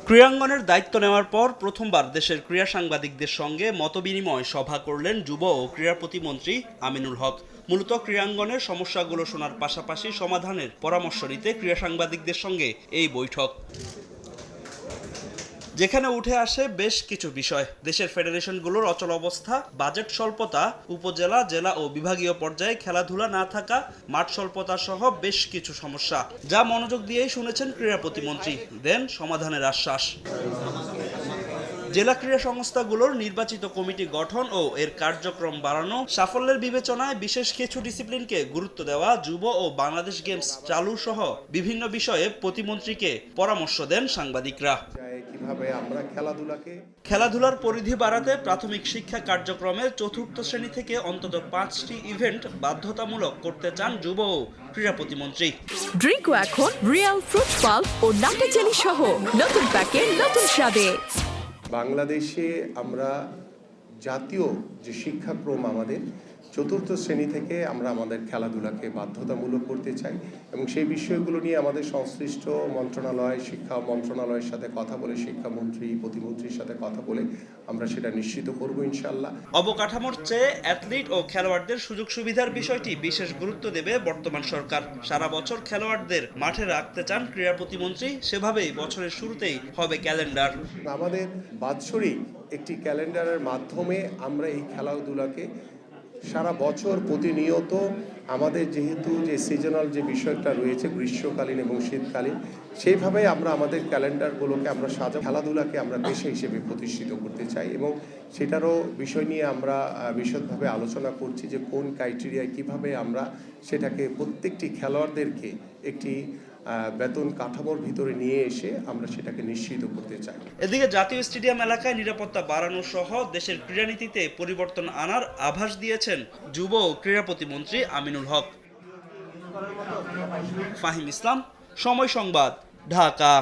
ক্রীড়াঙ্গনের দায়িত্ব নেওয়ার পর প্রথমবার দেশের ক্রীড়া সাংবাদিকদের সঙ্গে মতবিনিময় সভা করলেন যুব ও ক্রীড়া প্রতিমন্ত্রী আমিনুল হক। মূলত ক্রীড়াঙ্গনের সমস্যাগুলো শোনার পাশাপাশি সমাধানের পরামর্শ নিতে ক্রীড়া সাংবাদিকদের সঙ্গে এই বৈঠক, যেখানে উঠে আসে বেশ কিছু বিষয়। দেশের ফেডারেশনগুলোর অচল অবস্থা, বাজেট স্বল্পতা, উপজেলা, জেলা ও বিভাগীয় পর্যায়ে খেলাধুলা না থাকা, মাঠ স্বল্পতা সহ বেশ কিছু সমস্যা, যা মনোযোগ দিয়েই শুনেছেন ক্রীড়া প্রতিমন্ত্রী, দেন সমাধানের আশ্বাস। জেলা ক্রীড়া সংস্থাগুলোর নির্বাচিত কমিটি গঠন ও এর কার্যক্রম বাড়ানো, সাফল্যের বিবেচনায় বিশেষ কিছু ডিসিপ্লিনকে গুরুত্ব দেওয়া, যুব ও বাংলাদেশ গেমস চালু সহ বিভিন্ন বিষয়ে প্রতিমন্ত্রীকে পরামর্শ দেন সাংবাদিকরা। কিভাবে আমরা খেলাধুলার পরিধি বাড়াতে প্রাথমিক শিক্ষা কার্যক্রমের চতুর্থ শ্রেণী থেকে অন্তত 5টি ইভেন্ট বাধ্যতামূলক করতে চান যুব ও ক্রীড়া প্রতিমন্ত্রী। ড্রিঙ্কও এখন রিয়াল ফ্রুট পাল্প ও নাটে জেলি সহ নতুন প্যাকে নতুন স্বাদে। বাংলাদেশে আমরা জাতীয় যে শিক্ষাক্রম আমাদের চতুর্থ শ্রেণী থেকে আমরা আমাদের খেলাধুলাকে বাধ্যতামূলক করতে চাই এবং সেই বিষয়গুলো নিয়ে আমাদের সংশ্লিষ্ট মন্ত্রণালয়, শিক্ষা মন্ত্রণালয়ের সাথে কথা বলে, শিক্ষামন্ত্রী, প্রতিমন্ত্রীর সাথে কথা বলে আমরা সেটা নিশ্চিত করব ইনশাআল্লাহ। অবকাঠামোর চেয়ে অ্যাথলিট ও খেলোয়াড়দের সুযোগ সুবিধার বিষয়টি বিশেষ গুরুত্ব দেবে বর্তমান সরকার। সারা বছর খেলোয়াড়দের মাঠে রাখতে চান ক্রীড়া প্রতিমন্ত্রী, সেভাবেই বছরের শুরুতেই হবে ক্যালেন্ডার। আমাদের বাৎসরিক একটি ক্যালেন্ডারের মাধ্যমে আমরা এই খেলাধুলাকে সারা বছর প্রতিনিয়ত আমাদের যেহেতু যে সিজনাল যে বিষয়টা রয়েছে গ্রীষ্মকালীন এবং শীতকালীন, সেইভাবে আমরা আমাদের ক্যালেন্ডারগুলোকে আমরা খেলাধুলাকে আমরা পেশা হিসেবে প্রতিষ্ঠিত করতে চাই এবং সেটারও বিষয় নিয়ে আমরা বিশদভাবে আলোচনা করছি যে কোন ক্রাইটেরিয়ায় কিভাবে আমরা সেটাকে প্রত্যেকটি খেলোয়াড়দেরকে একটি বেতন কাঠামোর ভিতরে নিয়ে এসে আমরা সেটাকে নিশ্চিত করতে চাই। এদিকে জাতীয় স্টেডিয়াম এলাকায় নিরাপত্তা বাড়ানো সহ দেশের ক্রীড়ানীতিতে পরিবর্তন আনার আভাস দিয়েছেন যুব ও ক্রীড়া প্রতিমন্ত্রী আমিনুল হক। ফাহিম ইসলাম, সময় সংবাদ, ঢাকা।